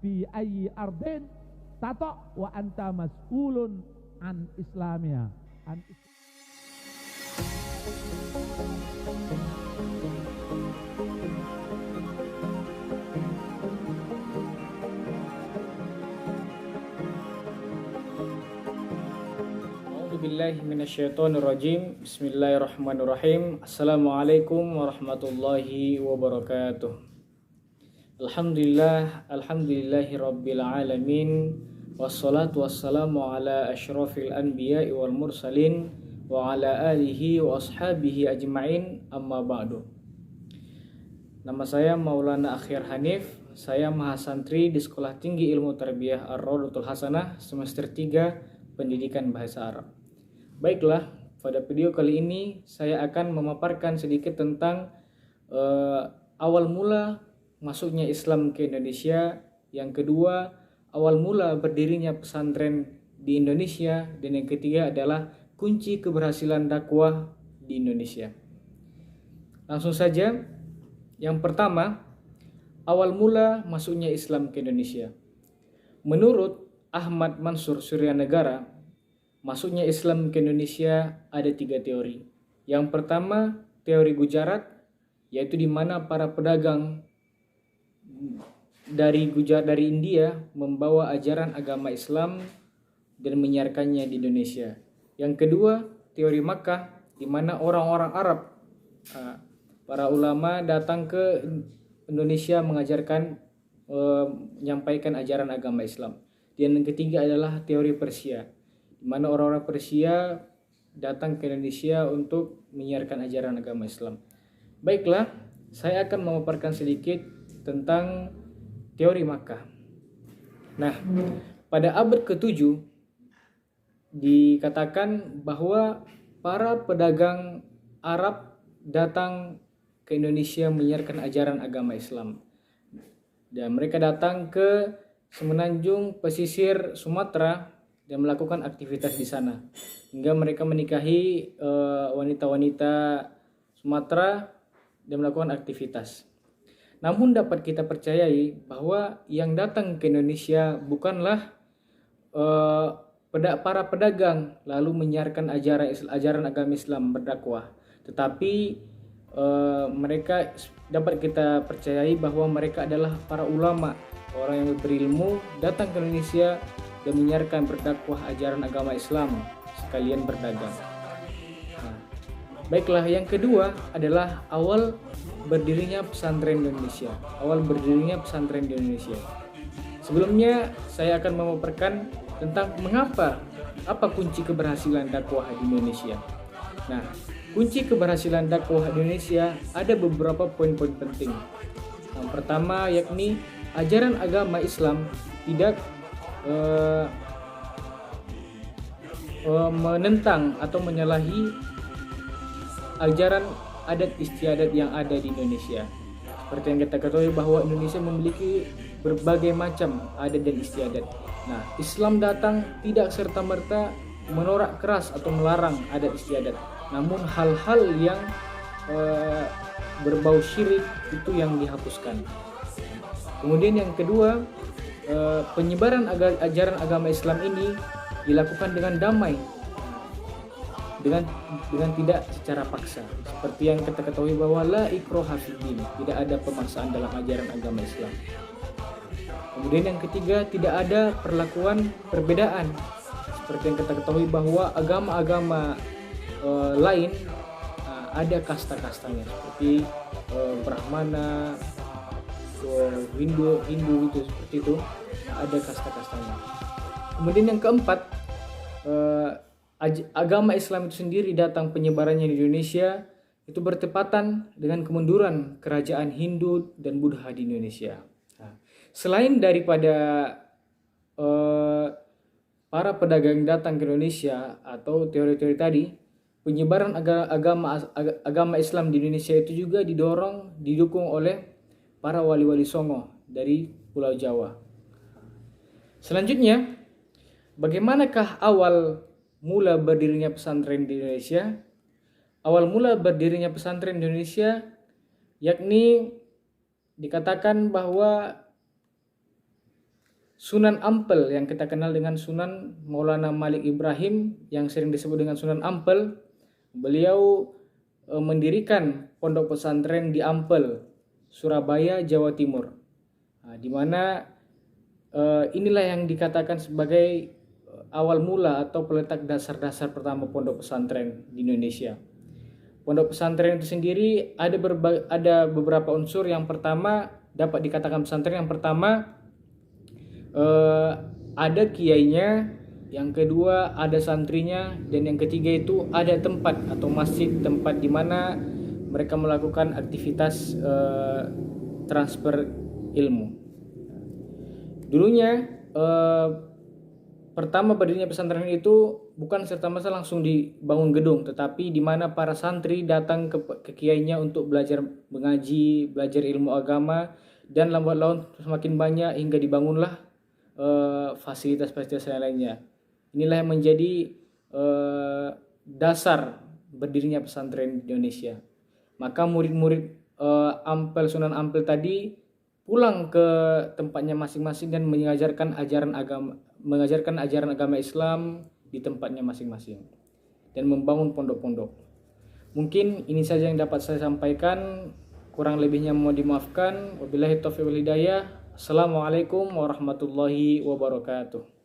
fi ayyi ardin tato wa anta mas'ulun an islamia A'udzubillahi minasyaitonirrajim. Bismillahirrahmanirrahim. Assalamualaikum warahmatullahi wabarakatuh. Alhamdulillahi rabbil alamin. Wassalatu wassalamu ala asyrafil anbiya'i wal mursalin wa ala alihi wa ashabihi ajma'in, amma ba'du. Nama saya Maulana Akhir Hanif. Saya mahasantri di Sekolah Tinggi Ilmu Tarbiyah Ar-Raudatul Hasanah semester 3 Pendidikan Bahasa Arab. Baiklah, pada video kali ini saya akan memaparkan sedikit tentang awal mula masuknya Islam ke Indonesia, yang kedua awal mula berdirinya pesantren di Indonesia, dan yang ketiga adalah kunci keberhasilan dakwah di Indonesia. Langsung saja, yang pertama, awal mula masuknya Islam ke Indonesia. Menurut Ahmad Mansur Suryanegara, masuknya Islam ke Indonesia ada 3 teori. Yang pertama, teori Gujarat, yaitu di mana para pedagang dari India membawa ajaran agama Islam dan menyiarkannya di Indonesia. Yang kedua, teori Makkah, di mana orang-orang Arab, para ulama datang ke Indonesia mengajarkan, menyampaikan ajaran agama Islam. Dan yang ketiga adalah teori Persia, di mana orang-orang Persia datang ke Indonesia untuk menyiarkan ajaran agama Islam. Baiklah, saya akan memaparkan sedikit tentang teori Makkah. Nah, pada abad ke-7 dikatakan bahwa para pedagang Arab datang ke Indonesia menyiarkan ajaran agama Islam. Dan mereka datang ke semenanjung pesisir Sumatera dan melakukan aktivitas di sana, hingga mereka menikahi wanita-wanita Sumatera dan melakukan aktivitas. Namun dapat kita percayai bahwa yang datang ke Indonesia bukanlah para pedagang lalu menyiarkan ajaran agama Islam berdakwah, tetapi mereka dapat kita percayai bahwa mereka adalah para ulama, orang yang berilmu, datang ke Indonesia dan menyiarkan berdakwah ajaran agama Islam sekalian berdagang. Nah, baiklah, yang kedua adalah awal berdirinya pesantren di Indonesia. Sebelumnya saya akan memaparkan tentang apa kunci keberhasilan dakwah di Indonesia. Nah, kunci keberhasilan dakwah di Indonesia ada beberapa poin-poin penting. Yang pertama yakni ajaran agama Islam tidak menentang atau menyalahi ajaran adat istiadat yang ada di Indonesia. Seperti yang kita ketahui bahwa Indonesia memiliki berbagai macam adat dan istiadat. Nah, Islam datang tidak serta-merta menolak keras atau melarang adat istiadat, namun hal-hal yang berbau syirik itu yang dihapuskan. Kemudian yang kedua, penyebaran ajaran agama Islam ini dilakukan dengan damai, dengan tidak secara paksa. Seperti yang kita ketahui bahwa la ikraha fiddin, tidak ada pemaksaan dalam ajaran agama Islam. Kemudian yang ketiga, tidak ada perlakuan perbedaan. Seperti yang kita ketahui bahwa agama-agama lain ada kasta-kastanya, seperti Brahmana, Hindu itu seperti itu, ada kasta-kastanya. Kemudian yang keempat, agama Islam itu sendiri datang penyebarannya di Indonesia itu bertepatan dengan kemunduran kerajaan Hindu dan Buddha di Indonesia. Nah, selain daripada para pedagang datang ke Indonesia atau teori-teori tadi, penyebaran agama Islam di Indonesia itu juga didukung oleh para wali-wali Songo dari Pulau Jawa. Selanjutnya, bagaimanakah awal mula berdirinya pesantren di Indonesia? Awal mula berdirinya pesantren di Indonesia yakni dikatakan bahwa Sunan Ampel yang kita kenal dengan Sunan Maulana Malik Ibrahim yang sering disebut dengan Sunan Ampel, beliau mendirikan pondok pesantren di Ampel, Surabaya, Jawa Timur. Di mana inilah yang dikatakan sebagai awal mula atau peletak dasar-dasar pertama pondok pesantren di Indonesia. Pondok pesantren itu sendiri ada beberapa unsur. Yang pertama dapat dikatakan pesantren, yang pertama ada kiainya, yang kedua ada santrinya, dan yang ketiga itu ada tempat atau masjid, tempat di mana mereka melakukan aktivitas transfer ilmu. Dulunya pertama berdirinya pesantren itu bukan serta-merta langsung dibangun gedung, tetapi di mana para santri datang ke kiainya untuk belajar mengaji, belajar ilmu agama, dan lambat laun semakin banyak hingga dibangunlah fasilitas-fasilitas lainnya. Inilah yang menjadi dasar berdirinya pesantren di Indonesia. Maka murid-murid Sunan Ampel tadi pulang ke tempatnya masing-masing dan mengajarkan ajaran agama Islam di tempatnya masing-masing dan membangun pondok-pondok. Mungkin ini saja yang dapat saya sampaikan, kurang lebihnya mohon dimaafkan. Wabillahi taufiq wal hidayah. Assalamualaikum warahmatullahi wabarakatuh.